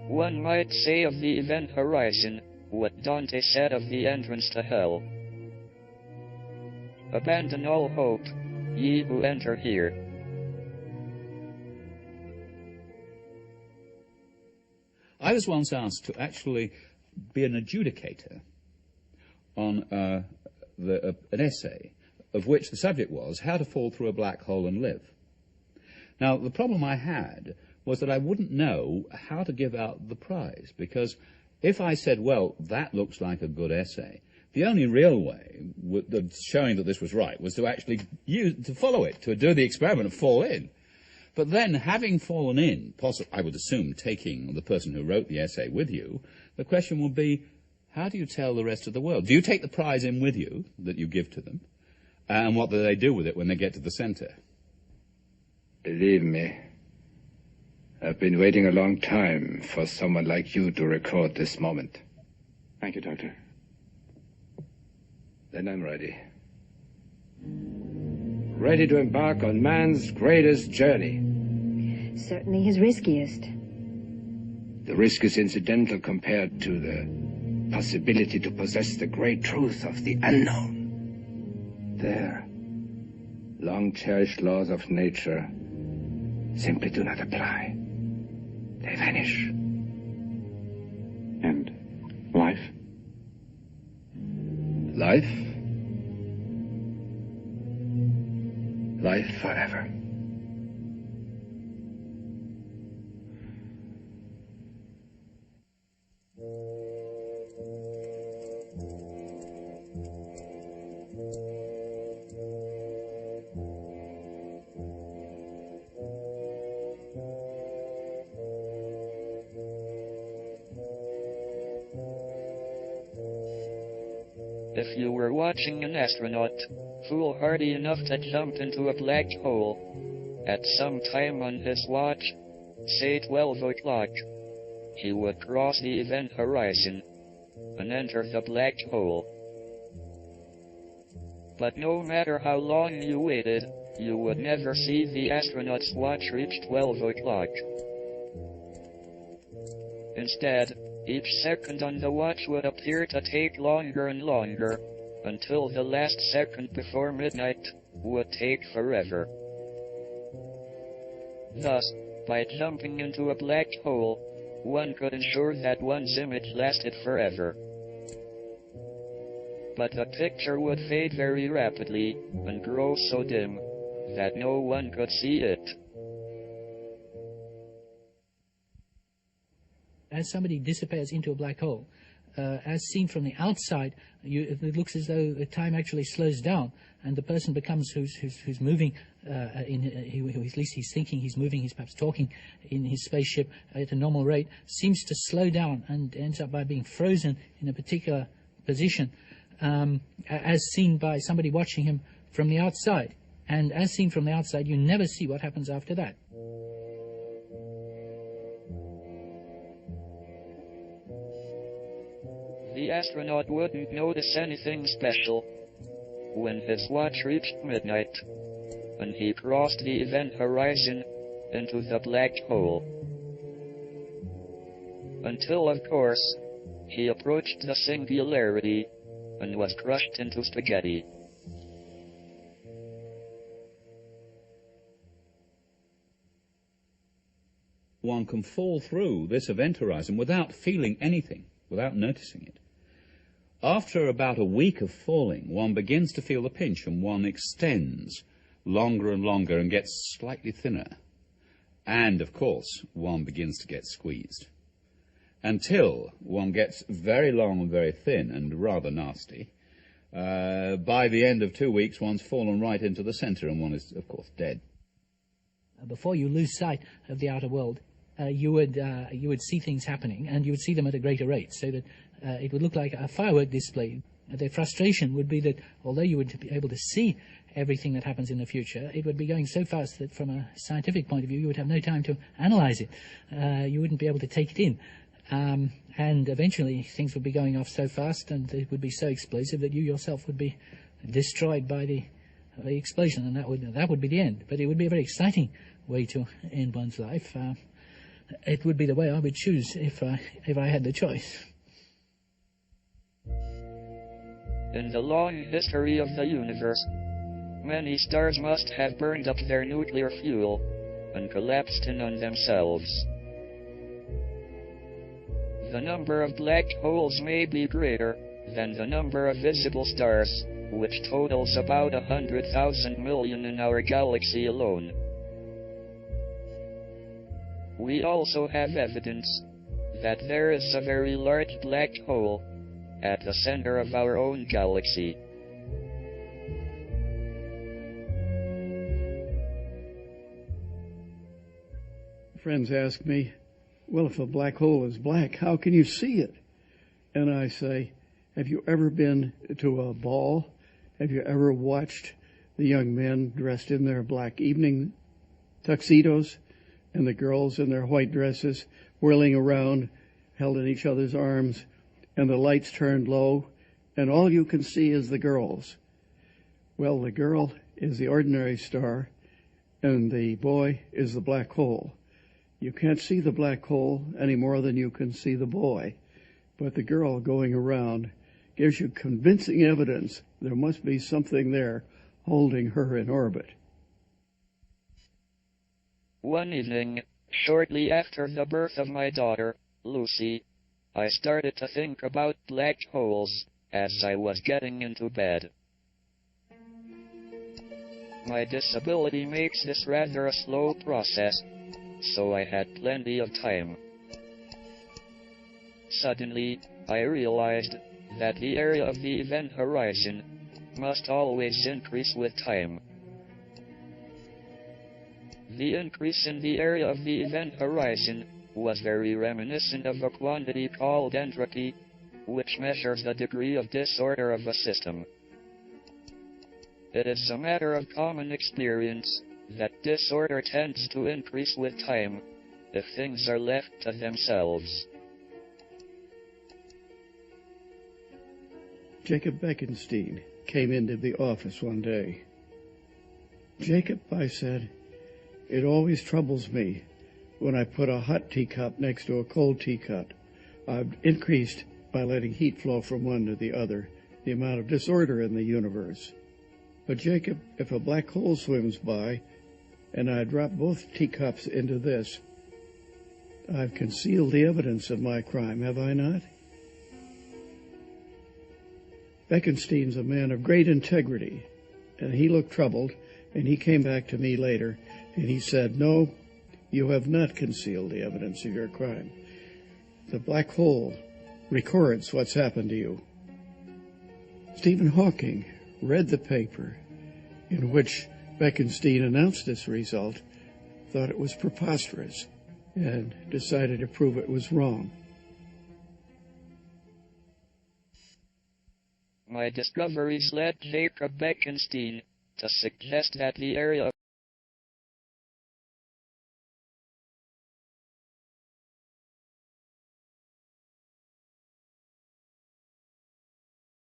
One might say of the event horizon what Dante said of the entrance to hell. Abandon all hope, ye who enter here. I was once asked to actually be an adjudicator on an essay of which the subject was how to fall through a black hole and live. Now, the problem I had was that I wouldn't know how to give out the prize, because if I said, well, that looks like a good essay, the only real way of showing that this was right was to actually to follow it, to do the experiment and fall in. But then, having fallen in, I would assume taking the person who wrote the essay with you, the question would be, how do you tell the rest of the world? Do you take the prize in with you that you give to them? And what do they do with it when they get to the center? Believe me, I've been waiting a long time for someone like you to record this moment. Thank you, Doctor. Then I'm ready. Ready to embark on man's greatest journey. Certainly his riskiest. The risk is incidental compared to the possibility to possess the great truth of the unknown. There, long-cherished laws of nature simply do not apply. They vanish. And life? Life? Life forever. If you were watching an astronaut, foolhardy enough to jump into a black hole, at some time on his watch, say 12 o'clock, he would cross the event horizon and enter the black hole. But no matter how long you waited, you would never see the astronaut's watch reach 12 o'clock. Instead, each second on the watch would appear to take longer and longer, until the last second before midnight would take forever. Thus, by jumping into a black hole, one could ensure that one's image lasted forever. But the picture would fade very rapidly, and grow so dim, that no one could see it. As somebody disappears into a black hole, as seen from the outside, it looks as though the time actually slows down, and the person becomes who's moving. At least he's thinking, he's moving, he's perhaps talking in his spaceship at a normal rate, seems to slow down and ends up by being frozen in a particular position, as seen by somebody watching him from the outside. And as seen from the outside, you never see what happens after that. The astronaut wouldn't notice anything special when his watch reached midnight, and he crossed the event horizon into the black hole. Until, of course, he approached the singularity and was crushed into spaghetti. One can fall through this event horizon without feeling anything, without noticing it. After about a week of falling, one begins to feel the pinch, and one extends longer and longer and gets slightly thinner. And, of course, one begins to get squeezed, until one gets very long and very thin and rather nasty. By the end of 2 weeks, one's fallen right into the center, and one is, of course, dead. Before you lose sight of the outer world, you would see things happening, and you would see them at a greater rate, so that it would look like a firework display. The frustration would be that although you would be able to see everything that happens in the future, it would be going so fast that from a scientific point of view, you would have no time to analyze it. You wouldn't be able to take it in. And eventually things would be going off so fast, and it would be so explosive that you yourself would be destroyed by the explosion, and that would be the end. But it would be a very exciting way to end one's life. it would be the way I would choose if I had the choice. In the long history of the universe, many stars must have burned up their nuclear fuel and collapsed in on themselves. The number of black holes may be greater than the number of visible stars, which totals about 100,000 million in our galaxy alone. We also have evidence that there is a very large black hole at the center of our own galaxy. Friends ask me, well, if a black hole is black, how can you see it? And I say, have you ever been to a ball? Have you ever watched the young men dressed in their black evening tuxedos and the girls in their white dresses whirling around, held in each other's arms, and the lights turned low, and all you can see is the girls? Well, the girl is the ordinary star, and the boy is the black hole. You can't see the black hole any more than you can see the boy, but the girl going around gives you convincing evidence there must be something there holding her in orbit. One evening, shortly after the birth of my daughter, Lucy, I started to think about black holes as I was getting into bed. My disability makes this rather a slow process, so I had plenty of time. Suddenly, I realized that the area of the event horizon must always increase with time. The increase in the area of the event horizon was very reminiscent of a quantity called entropy, which measures the degree of disorder of a system. It is a matter of common experience that disorder tends to increase with time if things are left to themselves. Jacob Bekenstein came into the office one day. Jacob, I said, it always troubles me when I put a hot teacup next to a cold teacup. I've increased, by letting heat flow from one to the other, the amount of disorder in the universe. But Jacob, if a black hole swims by, and I drop both teacups into this, I've concealed the evidence of my crime, have I not? Bekenstein's a man of great integrity, and he looked troubled, and he came back to me later, and he said, no, you have not concealed the evidence of your crime. The black hole records what's happened to you. Stephen Hawking read the paper in which Bekenstein announced this result, thought it was preposterous, and decided to prove it was wrong. My discoveries led Jacob Bekenstein to suggest that the area of